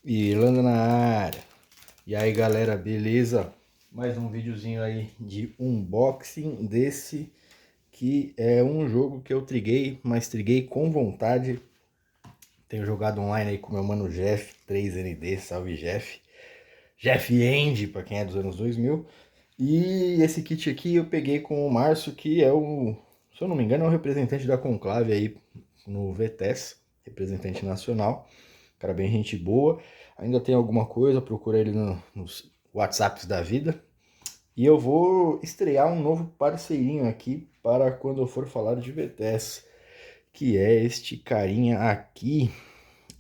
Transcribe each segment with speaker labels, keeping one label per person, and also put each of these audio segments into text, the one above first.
Speaker 1: Irlanda na área. E aí galera, beleza? Mais um videozinho aí de unboxing desse que é um jogo que eu triguei, mas triguei com vontade. Tenho jogado online aí com meu mano Jeff 3ND, salve Jeff. Jeff End, pra quem é dos anos 2000. E esse kit aqui eu peguei com o Márcio, que é o, se eu não me engano, é o representante da Conclave aí no VTES, representante nacional. Cara bem gente boa. Ainda tem alguma coisa, procura ele nos WhatsApps da vida. E eu vou estrear um novo parceirinho aqui para quando eu for falar de VTES, que é este carinha aqui,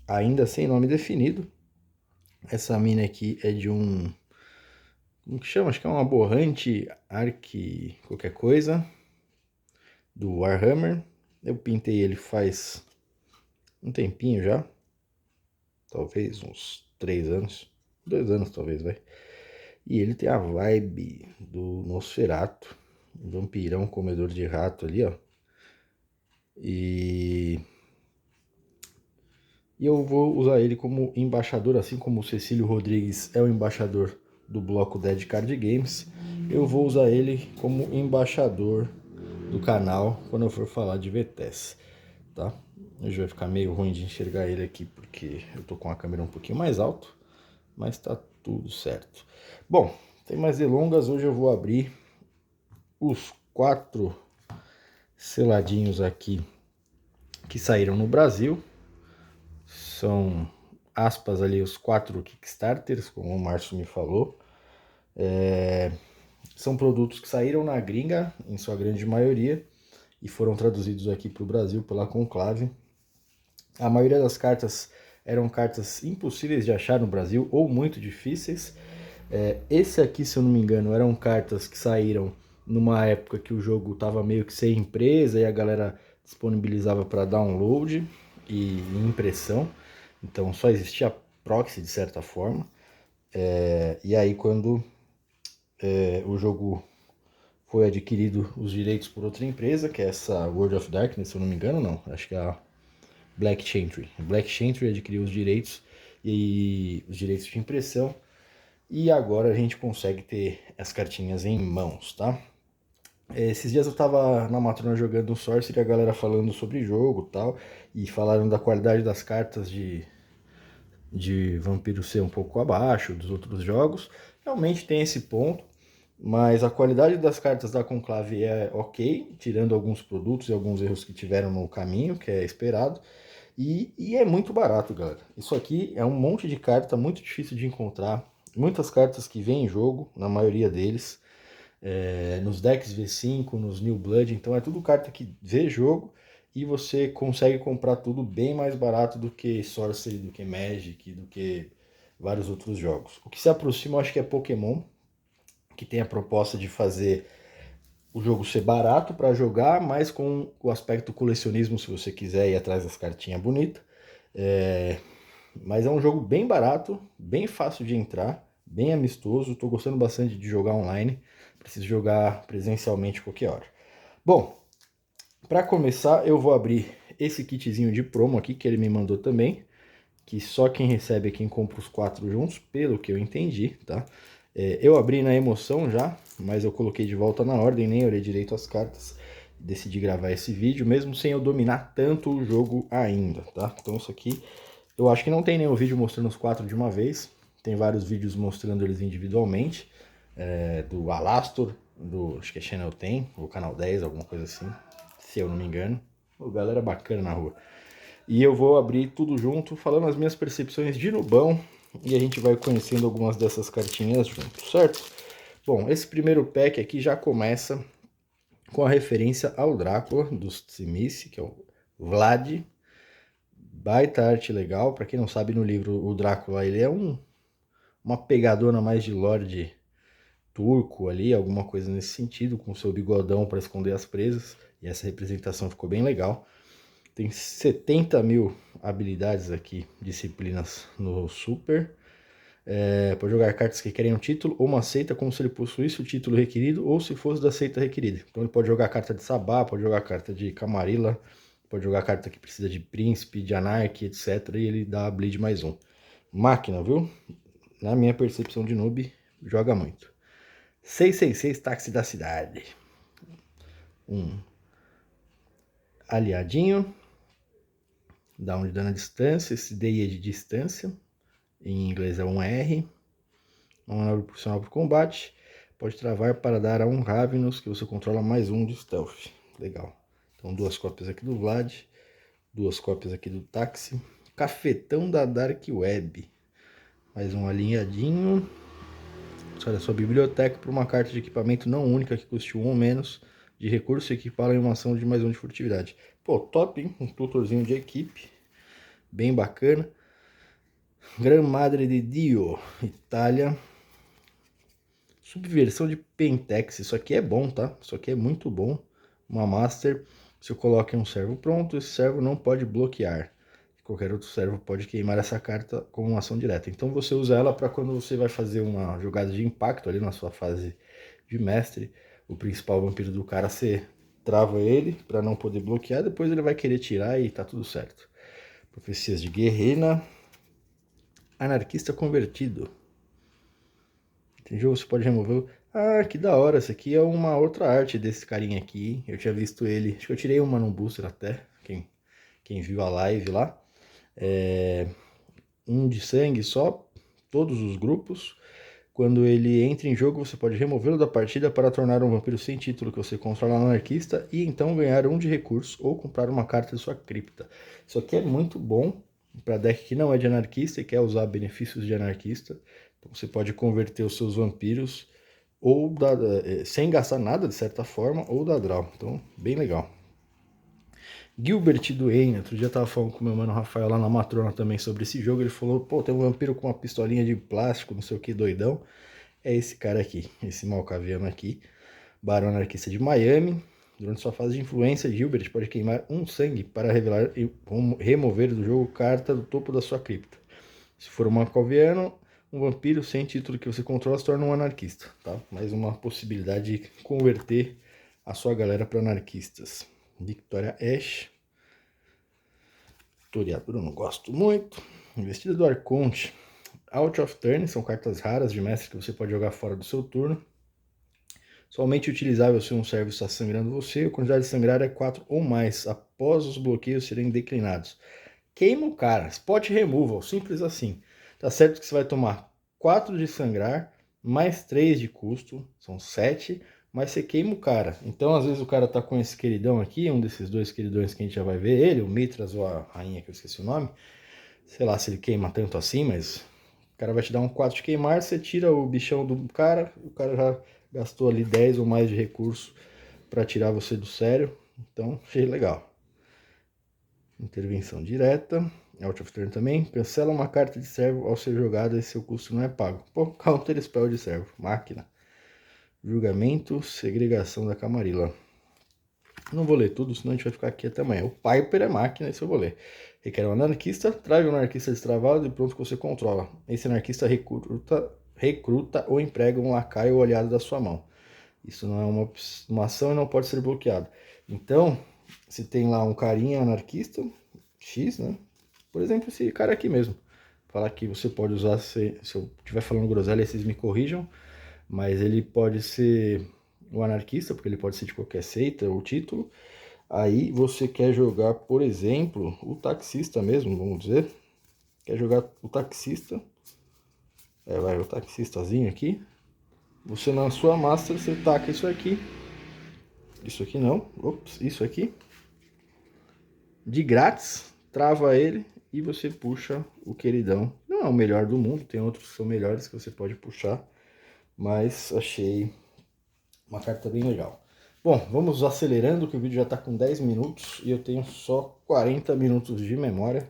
Speaker 1: ainda sem nome definido. Essa mina aqui é de um, como que chama? Acho que é uma borrante Arc qualquer coisa, do Warhammer. Eu pintei ele faz um tempinho já, talvez uns 3 anos, 2 anos talvez, vai. E ele tem a vibe do Nosferatu, um vampirão comedor de rato ali, ó. E eu vou usar ele como embaixador, assim como o Cecílio Rodrigues é o embaixador do bloco Dead Card Games. Eu vou usar ele como embaixador do canal quando eu for falar de VTES, tá? Hoje vai ficar meio ruim de enxergar ele aqui porque eu tô com a câmera um pouquinho mais alto, mas tá tudo certo. Bom, sem mais delongas, hoje eu vou abrir os 4 seladinhos aqui que saíram no Brasil. São, aspas, ali os 4 Kickstarters, como o Márcio me falou. São produtos que saíram na gringa, em sua grande maioria, e foram traduzidos aqui para o Brasil pela Conclave. A maioria das cartas eram cartas impossíveis de achar no Brasil, ou muito difíceis. Esse aqui, se eu não me engano, eram cartas que saíram numa época que o jogo estava meio que sem empresa e a galera disponibilizava para download e impressão. Então só existia proxy de certa forma. E aí quando o jogo foi adquirido os direitos por outra empresa, que é essa World of Darkness, se eu não me engano, não. Acho que é a Black Chantry. Black Chantry adquiriu os direitos e os direitos de impressão. E agora a gente consegue ter as cartinhas em mãos, tá? Esses dias eu tava na matrona jogando um Sorcery e a galera falando sobre jogo e tal, e falaram da qualidade das cartas de Vampiro ser um pouco abaixo dos outros jogos. Realmente tem esse ponto, mas a qualidade das cartas da Conclave é ok, tirando alguns produtos e alguns erros que tiveram no caminho, que é esperado. E é muito barato, galera. Isso aqui é um monte de carta muito difícil de encontrar. Muitas cartas que vêm em jogo, na maioria deles. Nos decks V5, nos New Blood. Então é tudo carta que vê jogo. E você consegue comprar tudo bem mais barato do que Sorcery, do que Magic, do que vários outros jogos. O que se aproxima, eu acho que é Pokémon, que tem a proposta de fazer o jogo ser barato para jogar, mas com o aspecto colecionismo, se você quiser ir atrás das cartinhas bonitas. Mas é um jogo bem barato, bem fácil de entrar, bem amistoso. Estou gostando bastante de jogar online. Preciso jogar presencialmente qualquer hora. Bom, para começar eu vou abrir esse kitzinho de promo aqui que ele me mandou também, que só quem recebe é quem compra os 4 juntos, pelo que eu entendi, tá? Eu abri na emoção já, mas eu coloquei de volta na ordem, nem olhei direito as cartas. Decidi gravar esse vídeo, mesmo sem eu dominar tanto o jogo ainda, tá? Então isso aqui, eu acho que não tem nenhum vídeo mostrando os 4 de uma vez. Tem vários vídeos mostrando eles individualmente. Do Alastor, do, acho que é Channel 10, ou Canal 10, alguma coisa assim, se eu não me engano. Galera bacana na rua. E eu vou abrir tudo junto, falando as minhas percepções de Nubão, e a gente vai conhecendo algumas dessas cartinhas juntos, certo? Bom, esse primeiro pack aqui já começa com a referência ao Drácula, dos Tzimice, que é o Vlad. Baita arte legal, pra quem não sabe, no livro o Drácula ele é uma pegadona mais de Lorde turco ali, alguma coisa nesse sentido, com seu bigodão para esconder as presas, e essa representação ficou bem legal. Tem 70 mil habilidades aqui, disciplinas no Super. Pode jogar cartas que querem um título ou uma seita como se ele possuísse o título requerido ou se fosse da seita requerida. Então ele pode jogar carta de Sabá, pode jogar carta de Camarilla, pode jogar carta que precisa de Príncipe, de Anarque, etc. E ele dá a bleed mais um. máquina, viu? Na minha percepção de noob, joga muito. 666 Táxi da Cidade. Um aliadinho. Dá um de dano à distância. Esse DI é de distância. Em inglês é um R. Uma manobra profissional para combate. Pode travar para dar a um Ravenous, que você controla mais um de stealth. Legal. Então 2 cópias aqui do Vlad. 2 cópias aqui do Táxi. Cafetão da Dark Web. Mais um alinhadinho. Olha, sua biblioteca para uma carta de equipamento não única que custe 1 ou menos de recurso e equipá-la em uma ação de mais 1 de furtividade. Pô, top, hein? Um tutorzinho de equipe. Bem bacana. Gran Madre de Dio, Itália. Subversão de Pentex. Isso aqui é bom, tá? Isso aqui é muito bom. Uma Master. Se eu coloco um servo pronto, esse servo não pode bloquear. Qualquer outro servo pode queimar essa carta como uma ação direta. Então você usa ela para quando você vai fazer uma jogada de impacto ali na sua fase de mestre. O principal vampiro do cara, você trava ele para não poder bloquear. Depois ele vai querer tirar e tá tudo certo. Profecias de Guerrina. Anarquista Convertido. Tem jogo, você pode remover. Ah, que da hora. Essa aqui é uma outra arte desse carinha aqui. Eu tinha visto ele. Acho que eu tirei uma no booster até. Quem viu a live lá. Um de sangue só. Todos os grupos. Quando ele entra em jogo, você pode removê-lo da partida para tornar um vampiro sem título que você controla anarquista e então ganhar 1 de recurso ou comprar uma carta de sua cripta. Isso aqui é muito bom para deck que não é de anarquista e quer usar benefícios de anarquista. Então você pode converter os seus vampiros ou sem gastar nada de certa forma ou dar draw. Então, bem legal. Gilbert Duane, outro dia eu tava falando com o meu mano Rafael lá na Matrona também sobre esse jogo. Ele falou: pô, tem um vampiro com uma pistolinha de plástico, não sei o que, doidão. É esse cara aqui, esse malcaviano aqui, Barão Anarquista de Miami. Durante sua fase de influência, Gilbert pode queimar 1 sangue para revelar e remover do jogo carta do topo da sua cripta. Se for um malcaviano, um vampiro sem título que você controla se torna um anarquista, tá? Mais uma possibilidade de converter a sua galera para anarquistas. Victoria Ash. Toreador eu não gosto muito. Investida do Arconte. Out of Turn, são cartas raras de mestre que você pode jogar fora do seu turno. Somente utilizável se um servo está sangrando você. A quantidade de sangrar é 4 ou mais, após os bloqueios serem declinados. Queima o cara, spot removal, simples assim. Tá certo que você vai tomar 4 de sangrar, mais 3 de custo, são 7, mas você queima o cara. Então às vezes o cara tá com esse queridão aqui, um desses 2 queridões que a gente já vai ver ele, o Mitras ou a rainha que eu esqueci o nome. Sei lá se ele queima tanto assim, mas o cara vai te dar um 4 de queimar, você tira o bichão do cara, o cara já gastou ali 10 ou mais de recurso para tirar você do sério. Então, achei legal. Intervenção direta. Out of turn também. Cancela uma carta de servo ao ser jogada e seu custo não é pago. Pô, counter spell de servo. Máquina. Julgamento. Segregação da Camarilla. Não vou ler tudo, senão a gente vai ficar aqui até amanhã. O Piper é máquina, isso eu vou ler. Requer um anarquista. Traga um anarquista destravado e pronto que você controla. Esse anarquista recruta ou emprega um lacaio ou aliado da sua mão. Isso não é uma ação e não pode ser bloqueado. Então, se tem lá um carinha anarquista, X, né? Por exemplo, esse cara aqui mesmo. Falar que você pode usar, se eu estiver falando groselha, vocês me corrijam, mas ele pode ser um anarquista, porque ele pode ser de qualquer seita ou título. Aí você quer jogar, por exemplo, o taxista mesmo, vamos dizer. Quer jogar o taxista. Vai o taxistazinho aqui. Você na sua master, você taca isso aqui. Isso aqui não. Ops, isso aqui. De grátis, trava ele e você puxa o queridão. Não é o melhor do mundo, tem outros que são melhores que você pode puxar. Mas achei uma carta bem legal. Bom, vamos acelerando que o vídeo já está com 10 minutos e eu tenho só 40 minutos de memória.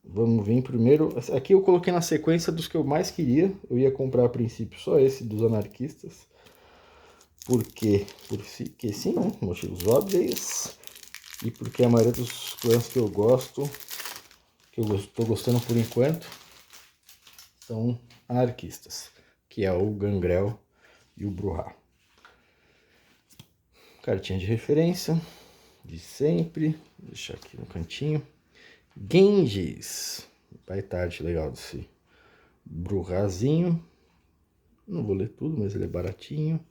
Speaker 1: Vamos vir primeiro. Aqui eu coloquei na sequência dos que eu mais queria. Eu ia comprar a princípio só esse dos anarquistas. Por quê? Porque sim, né? Motivos óbvios. E porque a maioria dos clãs que eu gosto, que eu estou gostando por enquanto, são anarquistas. Que é o Gangrel e o Bruhá. Cartinha de referência, de sempre. Vou deixar aqui no cantinho. Genghis. Vai tarde, legal desse Bruhazinho. Não vou ler tudo, mas ele é baratinho.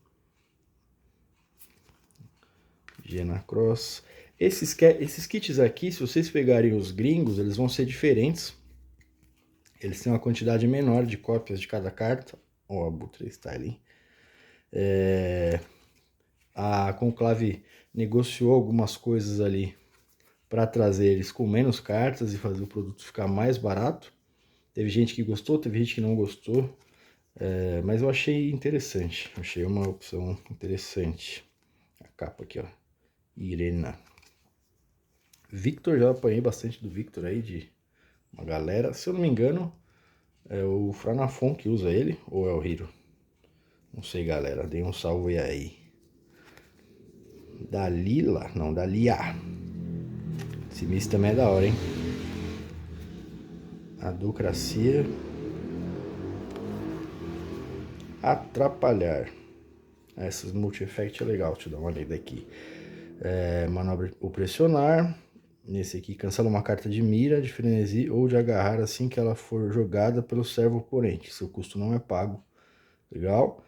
Speaker 1: Genacross. Esses kits aqui, se vocês pegarem os gringos, eles vão ser diferentes. Eles têm uma quantidade menor de cópias de cada carta. Ó, a Butra Styling. A Conclave negociou algumas coisas ali para trazer eles com menos cartas e fazer o produto ficar mais barato. Teve gente que gostou, teve gente que não gostou. Mas eu achei interessante. Achei uma opção interessante. A capa aqui, ó. Irena. Victor, já apanhei bastante do Victor aí, de uma galera. Se eu não me engano, é o Franafon que usa ele, ou é o Hiro? Não sei, galera. Dei um salve aí. Dalila? Não, Dalia. Esse miss também é da hora, hein? Adocracia. Atrapalhar. Essas multi-effect é legal. Deixa eu dar uma olhada aqui. Manobra ou pressionar. Nesse aqui, cancela uma carta de mira, de frenesi ou de agarrar assim que ela for jogada pelo servo oponente. Seu custo não é pago. Legal.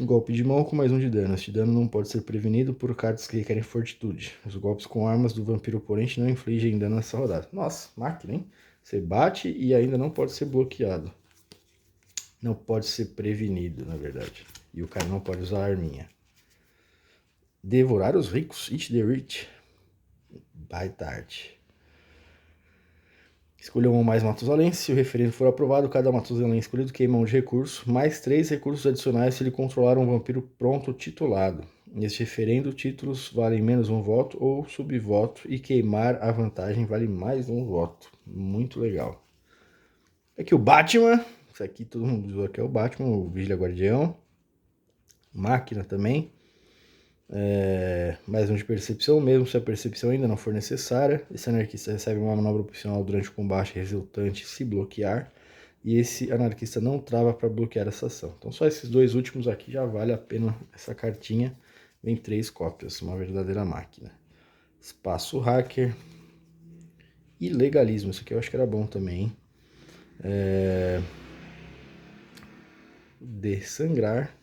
Speaker 1: Golpe de mão com mais 1 de dano. Este dano não pode ser prevenido por cartas que requerem fortitude. Os golpes com armas do vampiro oponente não infligem dano nessa rodada. Nossa, máquina, hein? Você bate e ainda não pode ser bloqueado. Não pode ser prevenido, na verdade. E o cara não pode usar a arminha. Devorar os ricos. Eat the rich. Baita arte. Escolha um ou mais Matusalenses. Se o referendo for aprovado, cada Matusalense escolhido queima 1 de recurso, mais 3 recursos adicionais se ele controlar um vampiro pronto titulado. Neste referendo, títulos valem menos 1 voto ou subvoto e queimar a vantagem vale mais 1 voto. Muito legal. Aqui o Batman. Isso aqui todo mundo usou aqui é o Batman, o Vigília Guardião. Máquina também. Mais 1 de percepção, mesmo se a percepção ainda não for necessária. Esse anarquista recebe uma manobra opcional durante o combate resultante se bloquear. E esse anarquista não trava para bloquear essa ação. Então só esses dois últimos aqui já vale a pena essa cartinha. Vem 3 cópias, uma verdadeira máquina. Espaço hacker. E legalismo, isso aqui eu acho que era bom também, hein? Dessangrar.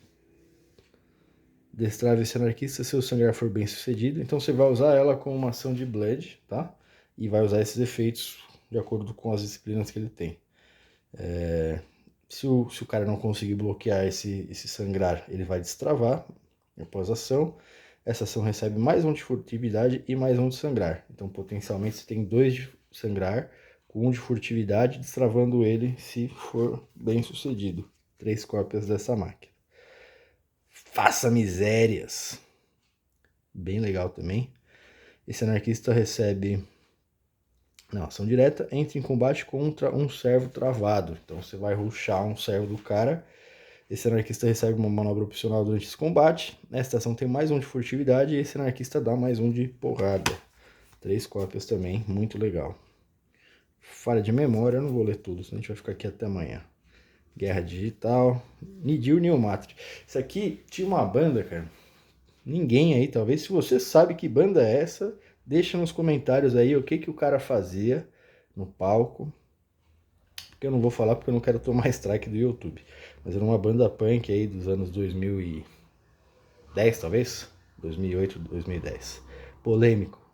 Speaker 1: Destrave esse anarquista se o sangrar for bem sucedido. Então você vai usar ela com uma ação de Blood, tá? E vai usar esses efeitos de acordo com as disciplinas que ele tem. Se o cara não conseguir bloquear esse sangrar, ele vai destravar após a ação. Essa ação recebe mais 1 de furtividade e mais 1 de sangrar. Então potencialmente você tem 2 de sangrar com 1 de furtividade, destravando ele se for bem sucedido. 3 cópias dessa máquina. Faça misérias. Bem legal também. Esse anarquista recebe... Não, ação direta. Entra em combate contra um servo travado. Então você vai rushar um servo do cara. Esse anarquista recebe uma manobra opcional durante esse combate. Nesta ação tem mais 1 de furtividade. E esse anarquista dá mais 1 de porrada. 3 cópias também. Muito legal. Falha de memória. Eu não vou ler tudo, senão a gente vai ficar aqui até amanhã. Guerra Digital, Nidir Neomatri. Isso aqui tinha uma banda, cara. Ninguém aí, talvez. Se você sabe que banda é essa, deixa nos comentários aí o que o cara fazia no palco. Porque eu não vou falar porque eu não quero tomar strike do YouTube. Mas era uma banda punk aí dos anos 2010, talvez? 2008, 2010. Polêmico.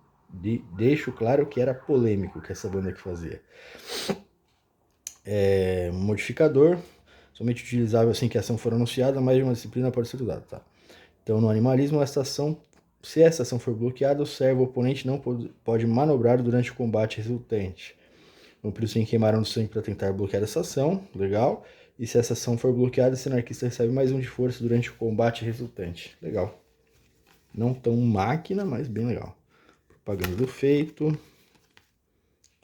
Speaker 1: Deixo claro que era polêmico que essa banda que fazia. Modificador, somente utilizável assim que a ação for anunciada, mais de uma disciplina pode ser usada, tá? Então no animalismo, se essa ação for bloqueada, o servo oponente não pode manobrar durante o combate resultante. No período sem queimar 1 de sangue para tentar bloquear essa ação, legal. E se essa ação for bloqueada, esse anarquista recebe mais 1 de força durante o combate resultante, legal. Não tão máquina, mas bem legal. Propaganda do feito.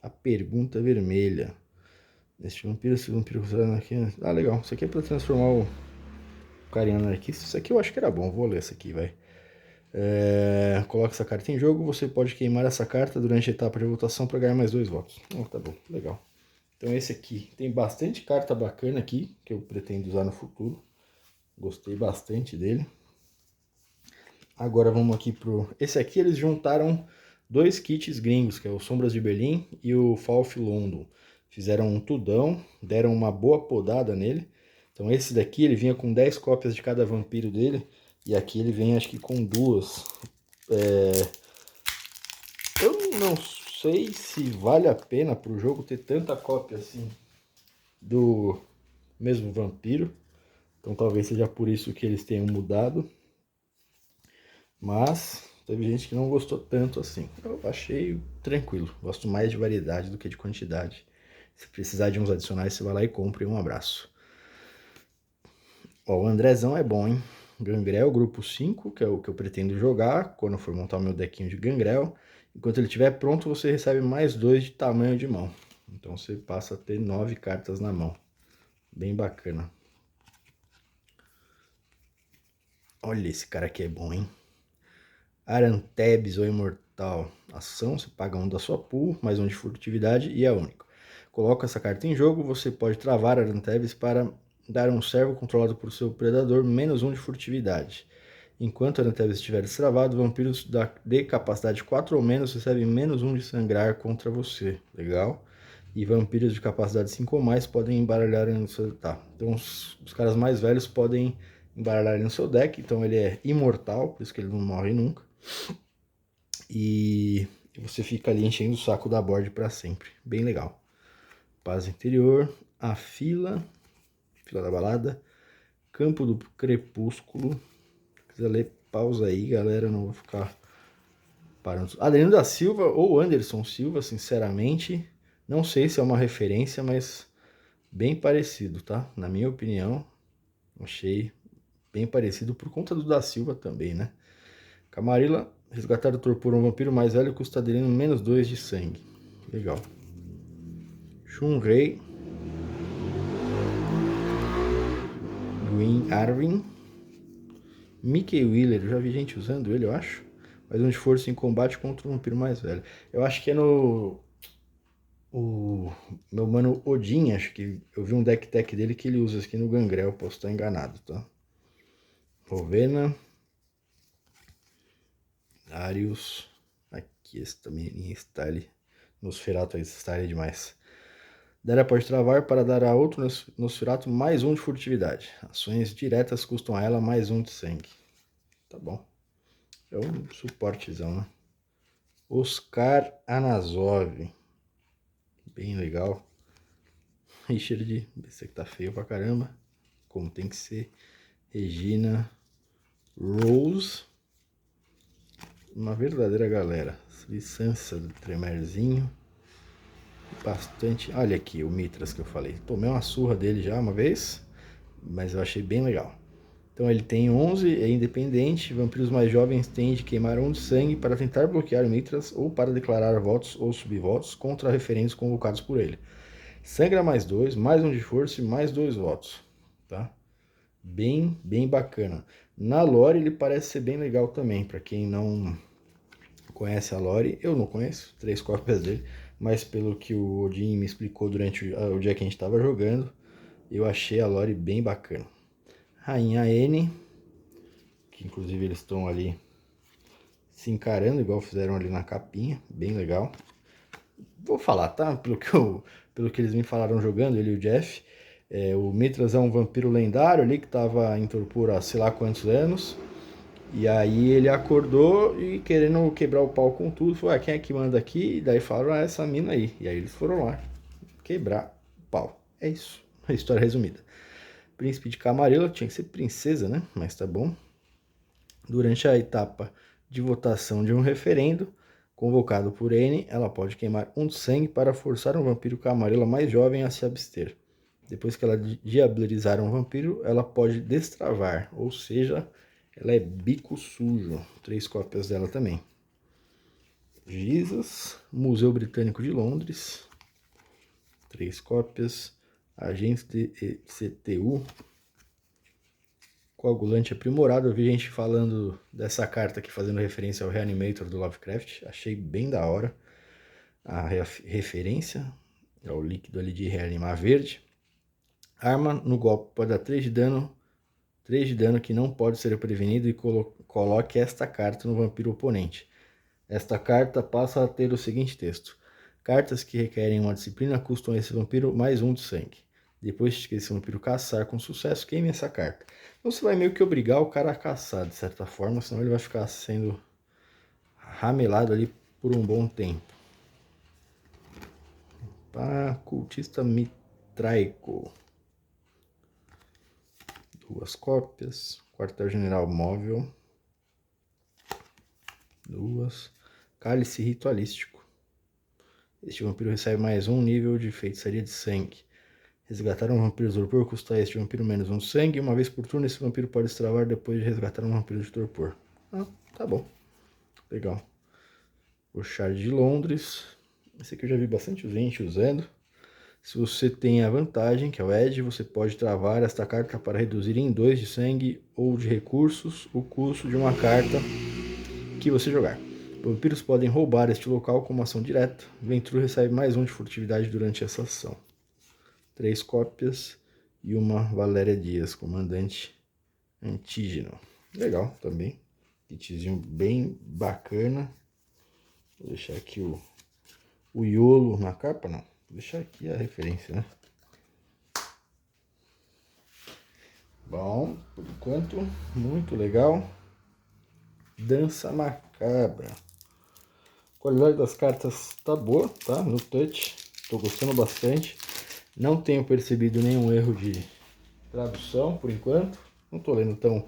Speaker 1: A pergunta vermelha. Este vampiro, esse vampiro aqui. Ah, legal. Isso aqui é pra transformar o carinha anarquista. Isso aqui eu acho que era bom. Vou ler isso aqui, vai. Coloca essa carta em jogo. Você pode queimar essa carta durante a etapa de votação para ganhar mais 2 votos. Tá bom, legal. Então esse aqui. Tem bastante carta bacana aqui que eu pretendo usar no futuro. Gostei bastante dele. Agora vamos aqui pro... Esse aqui eles juntaram 2 kits gringos, que é o Sombras de Berlim e o Fall of London. fizeram um tudão, deram uma boa podada nele. Então esse daqui ele vinha com 10 cópias de cada vampiro dele, e aqui ele vem acho que com 2. Eu não sei se vale a pena para o jogo ter tanta cópia assim do mesmo vampiro. Então talvez seja por isso que eles tenham mudado. Mas teve gente que não gostou tanto assim. Eu achei tranquilo. Gosto mais de variedade do que de quantidade. Se precisar de uns adicionais, você vai lá e compra. E um abraço. Ó, o Andrezão é bom, hein? Gangrel, grupo 5, que é o que eu pretendo jogar quando eu for montar o meu deckinho de Gangrel. Enquanto ele estiver pronto, você recebe mais 2 de tamanho de mão. Então você passa a ter 9 cartas na mão. Bem bacana. Olha esse cara aqui é bom, hein? Arantebes, o Imortal. Ação, você paga um da sua pool, mais um de furtividade e é único. Coloca essa carta em jogo, você pode travar Arantebes para dar um servo controlado por seu predador menos um de furtividade. Enquanto Arantebes estiver destravado, vampiros de capacidade 4 ou menos recebem menos um de sangrar contra você. Legal? E vampiros de capacidade 5 ou mais podem embaralhar no seu... Tá, então os caras mais velhos podem embaralhar no seu deck, então ele é imortal, por isso que ele não morre nunca. E você fica ali enchendo o saco da board para sempre. Bem legal. Paz interior, a fila da balada, campo do crepúsculo. Se quiser ler, pausa aí, galera, não vou ficar parando. Adriano da Silva ou Anderson Silva, sinceramente, não sei se é uma referência, mas bem parecido, tá? Na minha opinião, achei bem parecido por conta do da Silva também, né? Camarilla, resgatar o torpor um vampiro mais velho custa aderindo menos 2 de sangue. Legal. Shunrei. Green Arvin. Mickey Wheeler, eu já vi gente usando ele, eu acho. Mais um de força em combate contra um vampiro mais velho. Eu acho que é no... O meu mano Odin, acho que eu vi um deck tech dele que ele usa aqui no Gangrel, posso estar enganado, tá? Rovena. Darius. Aqui esse também está ali. Nosferatu está ali demais. Daria pode travar para dar a outro Nosferatu mais um de furtividade. Ações diretas custam a ela mais um de sangue. Tá bom. É um suportezão, né? Oscar Anazov. Bem legal. Richard, esse aqui tá feio pra caramba. Como tem que ser. Regina Rose. Uma verdadeira galera. Licença do Tremerzinho. Bastante. Olha aqui o Mitras que eu falei. Tomei uma surra dele já uma vez, mas eu achei bem legal. Então ele tem 11, é independente. Vampiros mais jovens têm de queimar 1 de sangue para tentar bloquear o Mitras ou para declarar votos ou subvotos contra referentes convocados por ele. Sangra mais 2, mais 1 de força e mais 2 votos. Tá? Bem bacana. Na lore ele parece ser bem legal também. Para quem não conhece a lore, eu não conheço, 3 cópias dele. Mas pelo que o Odin me explicou durante o dia que a gente estava jogando, eu achei a lore bem bacana. Rainha N, que inclusive eles estão ali se encarando, igual fizeram ali na capinha, bem legal. Vou falar, tá? Pelo que eles me falaram jogando, ele e o Jeff. O Mitras é um vampiro lendário ali que estava em torpor há sei lá quantos anos. E aí ele acordou e querendo quebrar o pau com tudo, falou, quem é que manda aqui? E daí falaram, essa mina aí. E aí eles foram lá quebrar o pau. É isso, a história resumida. Príncipe de Camarilla, tinha que ser princesa, né? Mas tá bom. Durante a etapa de votação de um referendo, convocado por N, ela pode queimar 1 de sangue para forçar um vampiro Camarilla mais jovem a se abster. Depois que ela diabilizar um vampiro, ela pode destravar, ou seja, ela é bico sujo. 3 cópias dela também. Jesus, Museu Britânico de Londres. 3 cópias. Agentes de CTU. Coagulante aprimorado. Eu vi gente falando dessa carta aqui, fazendo referência ao Reanimator do Lovecraft. Achei bem da hora a referência. É o líquido ali de reanimar verde. Arma no golpe pode dar 3 de dano. 3 de dano que não pode ser prevenido e coloque esta carta no vampiro oponente. Esta carta passa a ter o seguinte texto. Cartas que requerem uma disciplina custam a esse vampiro mais 1 de sangue. Depois que esse vampiro caçar com sucesso, queime essa carta. Então você vai meio que obrigar o cara a caçar, de certa forma, senão ele vai ficar sendo ramelado ali por um bom tempo. Cultista mitraico. 2 cópias. Quartel-general móvel. 2. Cálice ritualístico. Este vampiro recebe mais 1 nível de feitiçaria de sangue. Resgatar um vampiro de torpor custa a este vampiro menos 1 sangue. Uma vez por turno, esse vampiro pode destravar depois de resgatar um vampiro de torpor. Tá bom. Legal. O Shard de Londres. Esse aqui eu já vi bastante gente usando. Se você tem a vantagem, que é o Edge, você pode travar esta carta para reduzir em 2 de sangue ou de recursos o custo de uma carta que você jogar. Vampiros podem roubar este local como ação direta. Ventru recebe mais 1 de furtividade durante essa ação. 3 cópias e uma Valéria Dias, comandante antígeno. Legal também. Kitzinho bem bacana. Vou deixar aqui o iolo na capa, não. Vou deixar aqui a referência, né? Bom, por enquanto, muito legal. Dança macabra. A qualidade das cartas tá boa, tá? No touch, tô gostando bastante. Não tenho percebido nenhum erro de tradução por enquanto. Não tô lendo tão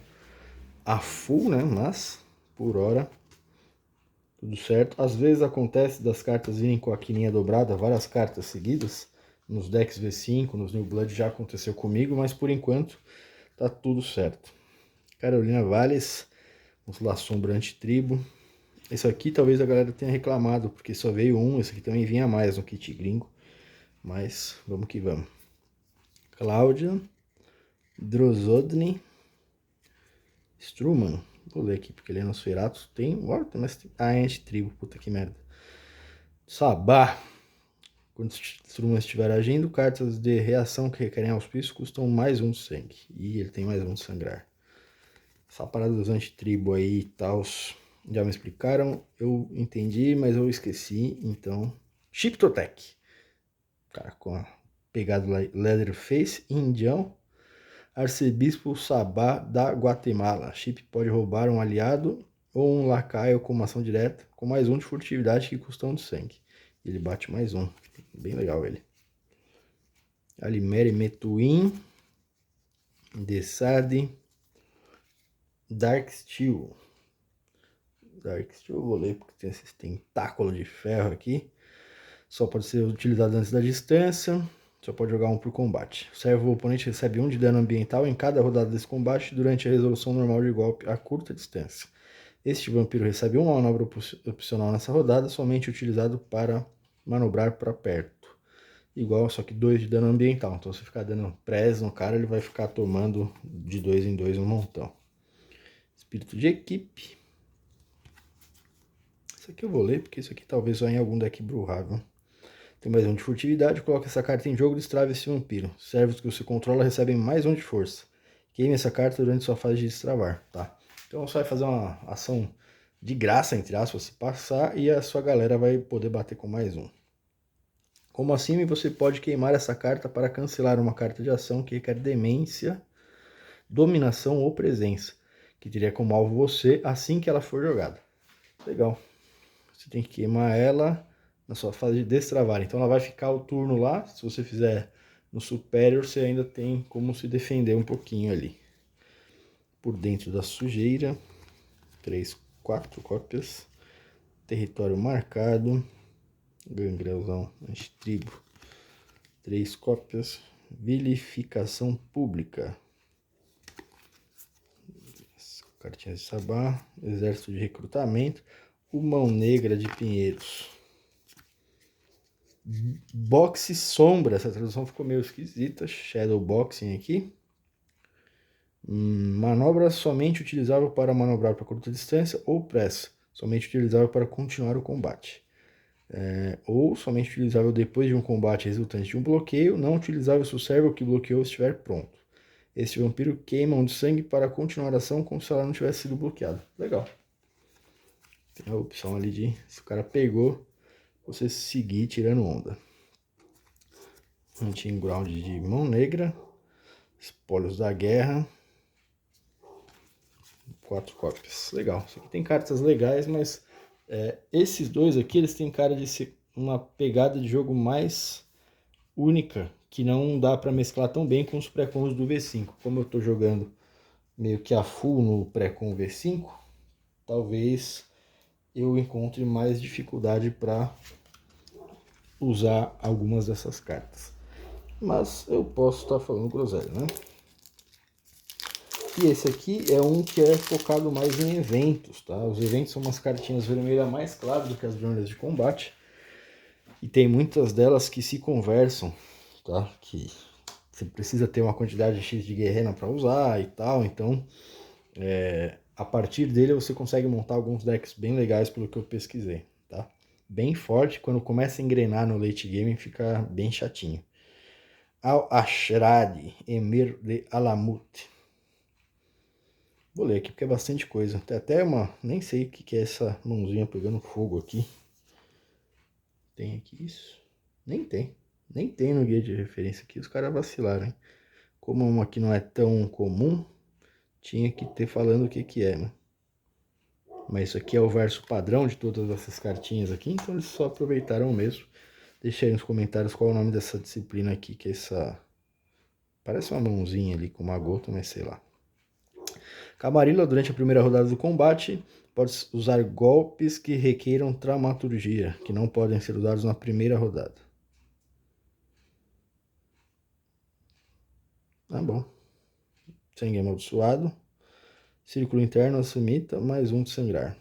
Speaker 1: a full, né? Mas, por hora, tudo certo. Às vezes acontece das cartas virem com a quininha dobrada, várias cartas seguidas. Nos decks V5, nos New Blood já aconteceu comigo, mas por enquanto tá tudo certo. Carolina Valles, vamos lá, Sombrante Tribo. Esse aqui talvez a galera tenha reclamado, porque só veio um, esse aqui também vinha mais no kit gringo. Mas vamos que vamos. Cláudia, Drozodny, Struman. Vou ler aqui porque ele é Nosferatu. Tem anti-tribo, puta que merda. Sabá. Quando Struman estiver agindo, cartas de reação que requerem auspício custam mais 1 de sangue. E ele tem mais 1 de sangrar. Essa parada dos anti-tribo aí e tal, já me explicaram. Eu entendi, mas eu esqueci. Então, Chiptotec. Cara, com a pegada Leatherface, Indião. Arcebispo Sabá da Guatemala. Chip pode roubar um aliado ou um lacaio com uma ação direta, com mais 1 de furtividade que custa 1 de sangue. Ele bate mais 1. Bem legal ele. Alimere Metuin. Desade. Dark Steel. Dark Steel eu vou ler porque tem esse tentáculo de ferro aqui. Só pode ser utilizado antes da distância. Só pode jogar 1 por combate. O oponente recebe 1 de dano ambiental em cada rodada desse combate durante a resolução normal de golpe a curta distância. Este vampiro recebe uma manobra opcional nessa rodada, somente utilizado para manobrar para perto. Igual, só que 2 de dano ambiental. Então se ficar dando press no cara, ele vai ficar tomando de 2 em 2 um montão. Espírito de equipe. Isso aqui eu vou ler, porque isso aqui talvez vá em algum deck burrável. Tem mais 1 de furtividade, coloca essa carta em jogo e destrava esse vampiro. Servos que você controla recebem mais 1 de força. Queime essa carta durante sua fase de destravar, tá? Então você vai fazer uma ação de graça, entre aspas, se passar, e a sua galera vai poder bater com mais 1. Como assim, você pode queimar essa carta para cancelar uma carta de ação que requer demência, dominação ou presença, que teria como alvo você assim que ela for jogada. Legal. Você tem que queimar ela na sua fase de destravar. Então ela vai ficar o turno lá. Se você fizer no Superior, você ainda tem como se defender um pouquinho ali. Por dentro da sujeira. 4 cópias. Território marcado. Gangreuzão antitribo. 3 cópias. Vilificação pública. Cartinhas de Sabá. Exército de recrutamento. O Mão Negra de Pinheiros. Boxe Sombra, essa tradução ficou meio esquisita. Shadow Boxing aqui. Manobra somente utilizável para manobrar para curta distância ou pressa. Somente utilizável para continuar o combate. Ou somente utilizável depois de um combate resultante de um bloqueio. Não utilizável se o servo que bloqueou estiver pronto. Este vampiro queima 1 de sangue para continuar a ação como se ela não tivesse sido bloqueada. Legal. Tem a opção ali de, se o cara pegou, você seguir tirando onda. Hunting Ground de mão negra. Espólios da guerra. 4 cópias. Legal. Isso aqui tem cartas legais, mas esses dois aqui, eles têm cara de ser uma pegada de jogo mais única, que não dá para mesclar tão bem com os pré-cons do V5. Como eu estou jogando meio que a full no pré-com V5, talvez eu encontre mais dificuldade para usar algumas dessas cartas. Mas eu posso estar falando groselha, né? E esse aqui é um que é focado mais em eventos, tá? Os eventos são umas cartinhas vermelhas mais claras do que as vermelhas de combate. E tem muitas delas que se conversam, tá? Que você precisa ter uma quantidade X de guerreira para usar e tal. Então, a partir dele você consegue montar alguns decks bem legais pelo que eu pesquisei, tá? Bem forte, quando começa a engrenar no late game fica bem chatinho. Al-Ashrad, Emir de Alamut. Vou ler aqui porque é bastante coisa. Tem até uma... nem sei o que é essa mãozinha pegando fogo aqui. Tem aqui isso? Nem tem. Nem tem no guia de referência aqui. Os caras vacilaram, hein? Como uma aqui não é tão comum, tinha que ter falando o que é, né? Mas isso aqui é o verso padrão de todas essas cartinhas aqui. Então eles só aproveitaram mesmo. Deixa aí nos comentários qual é o nome dessa disciplina aqui. Que é essa... parece uma mãozinha ali com uma gota, mas sei lá. Camarilla, durante a primeira rodada do combate, pode usar golpes que requeiram dramaturgia, que não podem ser usados na primeira rodada. Tá bom. Sangue amaldiçoado. Círculo interno, assumita, mais um de sangrar.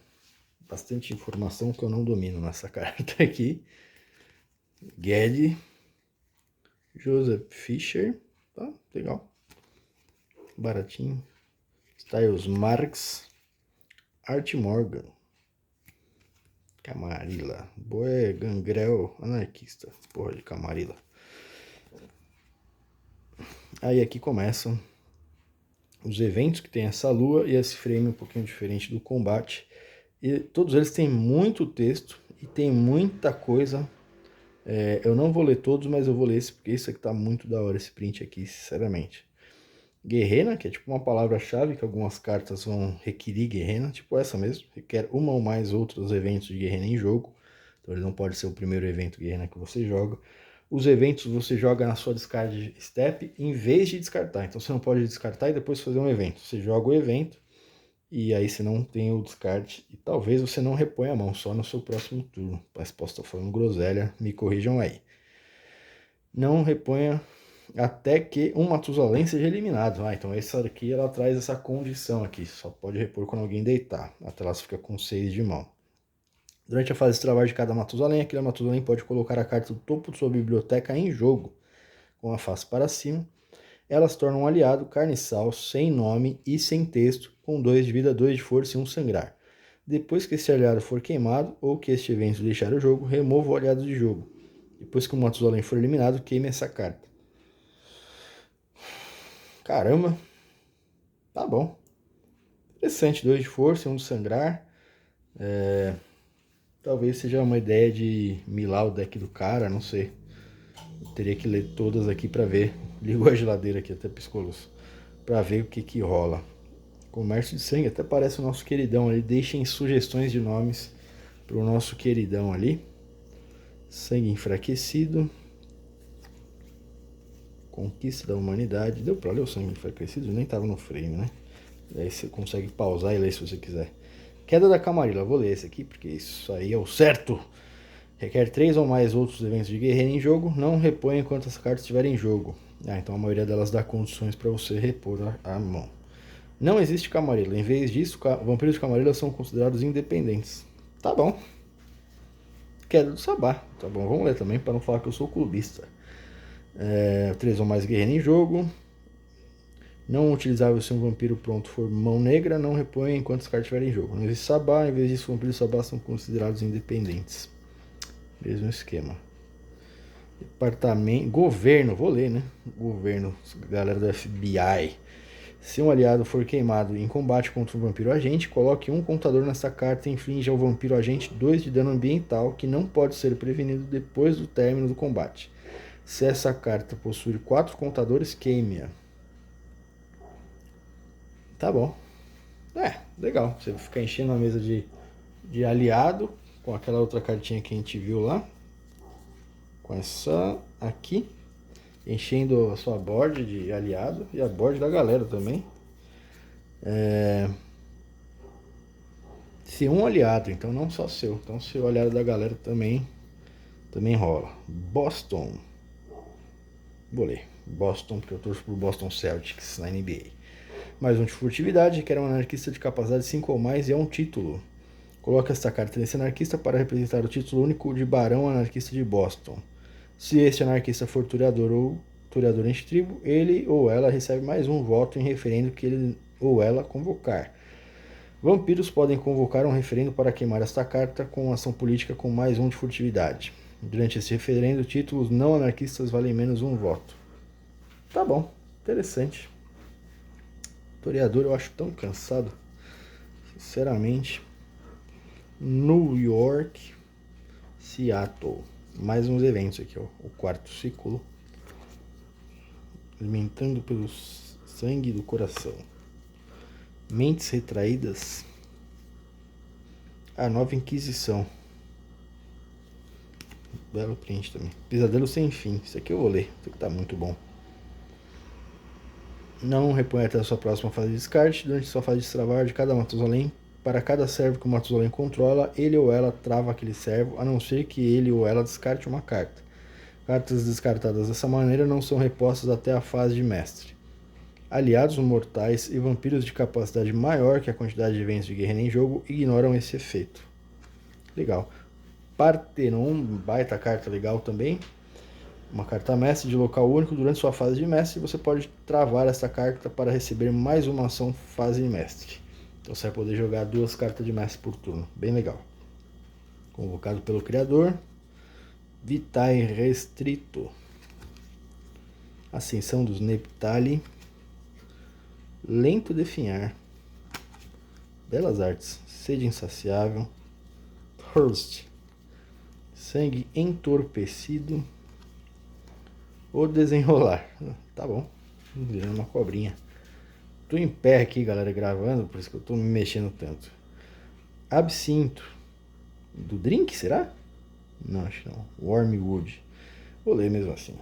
Speaker 1: Bastante informação que eu não domino nessa carta aqui. Ged. Joseph Fischer. Tá, legal. Baratinho. Styles Marx. Art Morgan. Camarilla. Boé Gangrel. Anarquista. Porra de Camarilla. Aí aqui começam os eventos que tem essa lua e esse frame um pouquinho diferente do combate. E todos eles têm muito texto e tem muita coisa. Eu não vou ler todos, mas eu vou ler esse, porque esse aqui tá muito da hora, esse print aqui, sinceramente. Guerrena, que é tipo uma palavra-chave que algumas cartas vão requerir guerrena, tipo essa mesmo. Requer uma ou mais outros eventos de guerrena em jogo. Então ele não pode ser o primeiro evento guerrena que você joga. Os eventos você joga na sua discard step em vez de descartar. Então você não pode descartar e depois fazer um evento. Você joga o evento e aí você não tem o descarte. E talvez você não reponha a mão, só no seu próximo turno. Mas posso estar falando groselha, me corrijam aí. Não reponha até que um Matusalém seja eliminado. Então essa aqui ela traz essa condição aqui. Só pode repor quando alguém deitar. Até lá você fica com 6 de mão. Durante a fase de trabalho de cada Matusalém, aquele Matusalém pode colocar a carta do topo de sua biblioteca em jogo, com a face para cima. Elas tornam um aliado carniçal, sem nome e sem texto, com 2 de vida, 2 de força e 1 sangrar. Depois que esse aliado for queimado, ou que este evento deixar o jogo, remova o aliado de jogo. Depois que o Matusalém for eliminado, queime essa carta. Caramba! Tá bom. Interessante, 2 de força e 1 de sangrar. Talvez seja uma ideia de milar o deck do cara, não sei. Eu teria que ler todas aqui pra ver. Ligou a geladeira aqui, até piscou luz. Pra ver o que rola. Comércio de sangue, até parece o nosso queridão ali. Deixem sugestões de nomes pro nosso queridão ali. Sangue enfraquecido. Conquista da humanidade. Deu pra ler o sangue enfraquecido? Nem tava no frame, né? Aí você consegue pausar e ler se você quiser. Queda da Camarilla. Vou ler esse aqui porque isso aí é o certo. Requer 3 ou mais outros eventos de guerreiro em jogo. Não repõe enquanto as cartas estiverem em jogo. Então a maioria delas dá condições para você repor a mão. Não existe Camarilla. Em vez disso, vampiros de Camarilla são considerados independentes. Tá bom. Queda do Sabá. Tá bom, vamos ler também para não falar que eu sou clubista. 3 ou mais guerreiros em jogo. Não utilizável se um vampiro pronto for mão negra. Não repõe enquanto as cartas estiverem em jogo. Não existe Sabá. Em vez disso, vampiros de Sabá são considerados independentes. Mesmo esquema. Departamento. Governo, vou ler, né? Governo, galera do FBI. Se um aliado for queimado em combate contra o vampiro agente, coloque um contador nessa carta e inflige ao vampiro agente 2 de dano ambiental, que não pode ser prevenido depois do término do combate. Se essa carta possuir 4 contadores, queime-a. Tá bom. Legal. Você fica enchendo a mesa de aliado, com aquela outra cartinha que a gente viu lá. Com essa aqui. Enchendo a sua board de aliado e a board da galera também. Se um aliado, então não só seu. Então se o aliado da galera também rola. Boston. Vou ler. Boston, porque eu torço pro Boston Celtics na NBA. Mais um de furtividade, que era um anarquista de capacidade 5 ou mais e é um título. Coloque esta carta nesse anarquista para representar o título único de Barão Anarquista de Boston. Se este anarquista for toreador ou toreador em tribo, ele ou ela recebe mais um voto em referendo que ele ou ela convocar. Vampiros podem convocar um referendo para queimar esta carta com ação política com mais um de furtividade. Durante esse referendo, títulos não anarquistas valem menos um voto. Tá bom, interessante. Toreador eu acho tão cansado, sinceramente. New York, Seattle. Mais uns eventos aqui, ó. O quarto ciclo. Alimentando pelo sangue do coração. Mentes retraídas. A Nova Inquisição. Belo print também. Pesadelo sem fim. Isso aqui eu vou ler. Isso aqui tá muito bom. Não repõe até a sua próxima fase de descarte. Durante sua fase de destravar de cada Matusalém, para cada servo que o Matusalém controla, ele ou ela trava aquele servo, a não ser que ele ou ela descarte uma carta. Cartas descartadas dessa maneira não são repostas até a fase de mestre. Aliados mortais e vampiros de capacidade maior que a quantidade de eventos de guerreiro em jogo ignoram esse efeito. Legal. Parthenon, baita carta legal também. Uma carta mestre de local único. Durante sua fase de mestre, você pode travar essa carta para receber mais uma ação fase de mestre. Então você vai poder jogar 2 cartas de mestre por turno. Bem legal. Convocado pelo criador. Vitae Restrito. Ascensão dos Neptali. Lento Definhar. Belas Artes. Sede Insaciável. Thirst. Sangue Entorpecido. O Desenrolar. Tá bom. Virando uma cobrinha. Tô em pé aqui, galera, gravando, por isso que eu tô me mexendo tanto. Absinto. Do drink, será? Não, acho que não. Wormwood. Vou ler mesmo assim.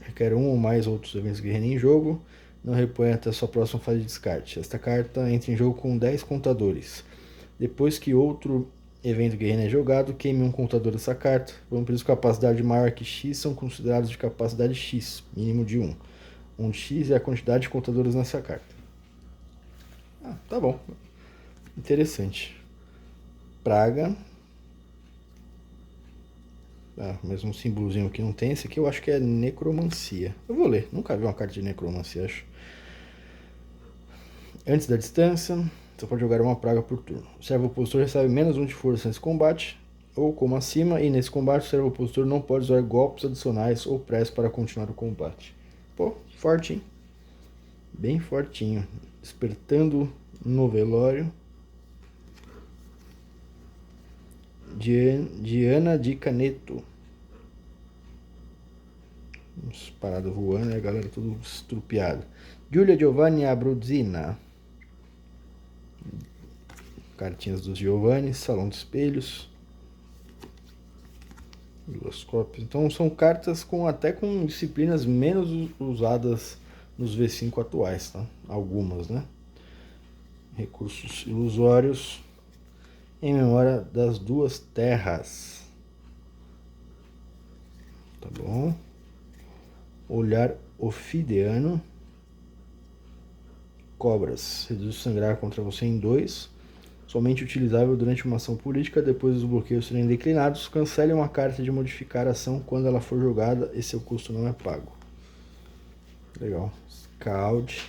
Speaker 1: Requer um ou mais outros eventos guerreiros em jogo. Não repõe até a sua próxima fase de descarte. Esta carta entra em jogo com 10 contadores. Depois que outro evento guerreiro é jogado, queime um contador dessa carta. Vampiros de capacidade maior que X são considerados de capacidade X, mínimo de 1. Onde X é a quantidade de contadores nessa carta. Tá bom. Interessante. Praga. Mais um símbolozinho aqui não tem. Esse aqui eu acho que é necromancia. Eu vou ler. Nunca vi uma carta de necromancia, acho. Antes da distância, você pode jogar uma praga por turno. O servo opositor recebe menos 1 de força nesse combate, ou como acima, e nesse combate o servo opositor não pode usar golpes adicionais ou press para continuar o combate. Pô, forte, hein? Bem fortinho. Despertando no velório. Diana de Caneto. Uns paradas voando, né, galera? Tudo estrupiado. Giulia Giovanni Abruzzina. Cartinhas dos Giovanni. Salão de Espelhos. 2 cópias. Então são cartas até com disciplinas menos usadas nos V5 atuais, tá? Algumas, né? Recursos ilusórios. Em memória das 2 terras. Tá bom. Olhar Ofidiano. Cobras. Reduz o sangrar contra você em 2. Somente utilizável durante uma ação política. Depois dos bloqueios serem declinados, cancele uma carta de modificar a ação quando ela for jogada e seu custo não é pago. Legal. Scald.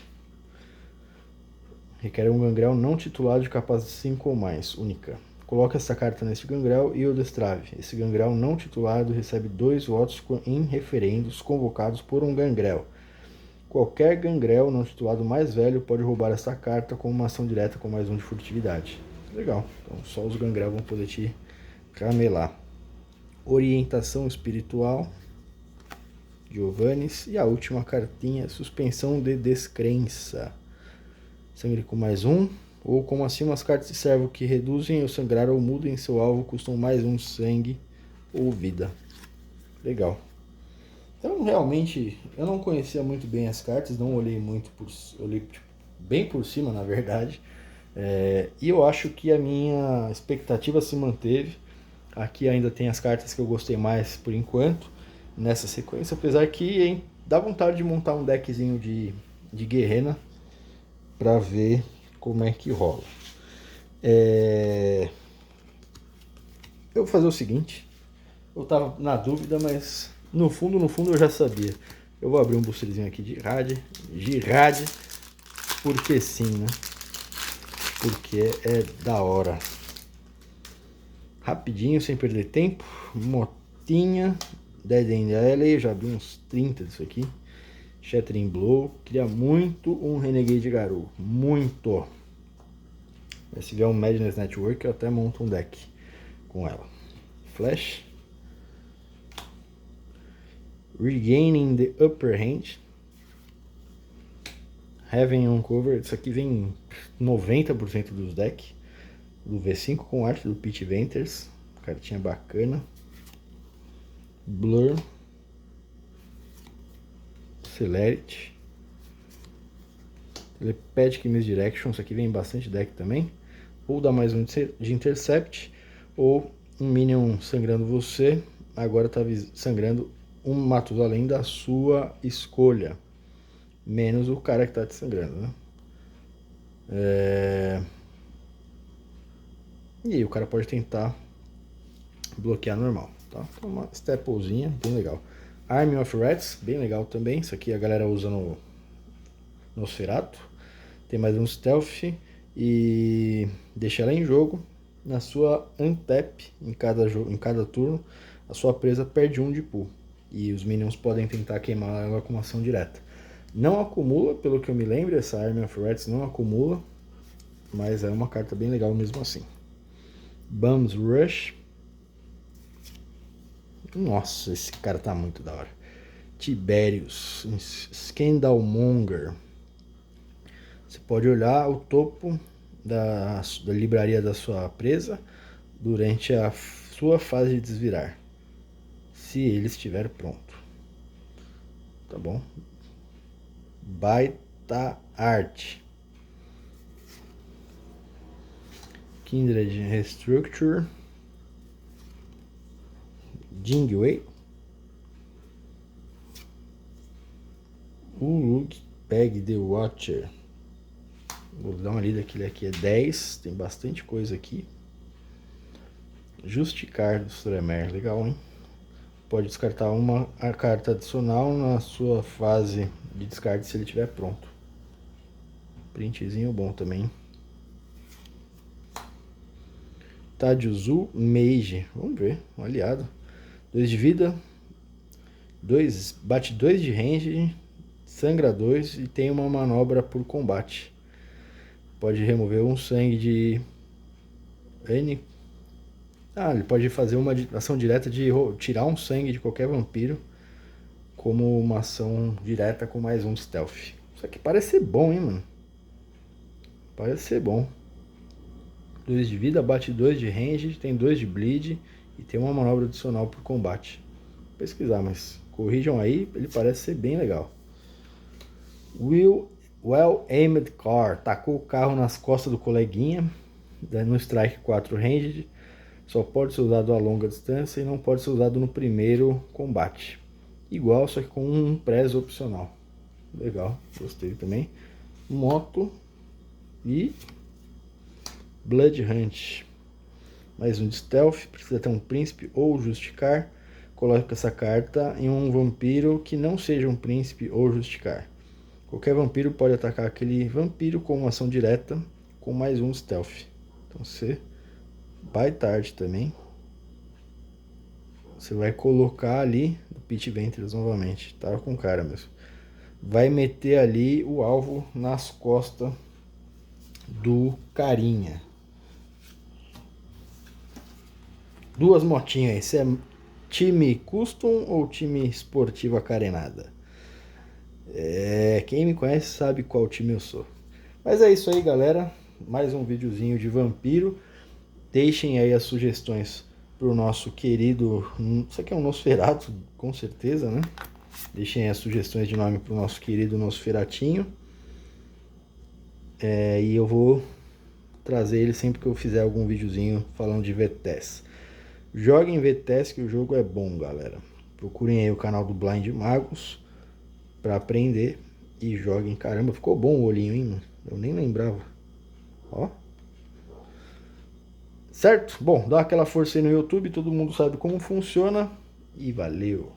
Speaker 1: Requer um gangrel não titulado de capacidade 5 ou mais, única. Coloque essa carta nesse gangrel e o destrave. Esse gangrel não titulado recebe 2 votos em referendos convocados por um gangrel. Qualquer gangrel não titulado mais velho pode roubar esta carta com uma ação direta com mais um de furtividade. Legal, então só os gangrel vão poder te camelar. Orientação espiritual, Giovannis. E a última cartinha, suspensão de descrença. Sangre com mais um. Ou como acima, as cartas de servo que reduzem ou sangrar ou mudem seu alvo custam mais um sangue ou vida. Legal. Então, realmente, eu não conhecia muito bem as cartas, não olhei muito, olhei tipo, bem por cima, na verdade. E eu acho que a minha expectativa se manteve. Aqui ainda tem as cartas que eu gostei mais por enquanto, nessa sequência, apesar que dá vontade de montar um deckzinho de Guerrena para ver como é que rola. Eu vou fazer o seguinte, eu tava na dúvida, mas no fundo eu já sabia. Eu vou abrir um boosterzinho aqui de Girard, porque sim, né? Porque é da hora. Rapidinho, sem perder tempo. Motinha, Dead End Alley, já abri uns 30 disso aqui. Shattering Blow, queria muito um Renegade Garou, muito. Mas se vier um Madness Network, eu até monto um deck com ela. Flash. Regaining the Upper Hand. Heaven on Cover, isso aqui vem 90% dos decks. Do V5 com arte do Pete Venters, cartinha bacana. Blur. Celerity. Telepathic Misdirection, isso aqui vem bastante deck também. Ou dá mais um de Intercept, ou um Minion sangrando você, agora tá sangrando um Matusalém da sua escolha. Menos o cara que tá te sangrando, né? E aí o cara pode tentar bloquear normal, tá? Então uma Staplezinha, bem legal. Army of Rats, bem legal também. Isso aqui a galera usa no Nosferatu. Tem mais um Stealth e deixa ela em jogo. Na sua untap, em cada turno, a sua presa perde um de pool. E os minions podem tentar queimar ela com uma ação direta. Não acumula, pelo que eu me lembro, essa Army of Rats não acumula. Mas é uma carta bem legal mesmo assim. Bums Rush. Nossa, esse cara tá muito da hora. Tiberius. Scandalmonger. Você pode olhar o topo da livraria da sua presa durante a sua fase de desvirar, se ele estiver pronto. Tá bom? Baita arte. Kindred Restructure. Jingwei. Ulug Peg the Watcher. Vou dar uma lida, aquele aqui é 10, tem bastante coisa aqui. Justicar do Stremer, legal, hein? Pode descartar uma carta adicional na sua fase de descarte se ele estiver pronto. Printzinho bom também. Tadjuzu Mage, vamos ver, um aliado. 2 de vida, bate 2 de range, sangra 2 e tem uma manobra por combate. Pode remover um sangue de N. Ele pode fazer uma ação direta de tirar um sangue de qualquer vampiro como uma ação direta com mais um stealth. Isso aqui parece ser bom, hein, mano? Parece ser bom. 2 de vida, bate 2 de range, tem 2 de bleed e tem uma manobra adicional por combate. Vou pesquisar, mas corrijam aí, ele parece ser bem legal. Well Aimed Car, tacou o carro nas costas do coleguinha, no strike 4 ranged, só pode ser usado a longa distância e não pode ser usado no primeiro combate. Igual, só que com um preso opcional. Legal, gostei também. Moto e Blood Hunt. Mais um de stealth, precisa ter um príncipe ou justicar. Coloque essa carta em um vampiro que não seja um príncipe ou justicar. Qualquer vampiro pode atacar aquele vampiro com uma ação direta com mais um stealth. Então você vai tarde também. Você vai colocar ali o Pete Venters novamente. Tá com cara mesmo. vai meter ali o alvo nas costas do carinha. Duas motinhas aí, você é time custom ou time esportiva carenada? Quem me conhece sabe qual time eu sou. Mas é isso aí, galera. Mais um videozinho de vampiro. Deixem aí as sugestões pro nosso querido... Isso aqui é um Nosferatu, com certeza, né? Deixem aí as sugestões de nome pro nosso querido Nosferatinho. E eu vou trazer ele sempre que eu fizer algum videozinho falando de VTES. Joguem VTES que o jogo é bom, galera. Procurem aí o canal do Blind Magos para aprender e joguem. Caramba, ficou bom o olhinho, hein, mano? Eu nem lembrava. Ó. Certo? Bom, dá aquela força aí no YouTube, todo mundo sabe como funciona. E valeu!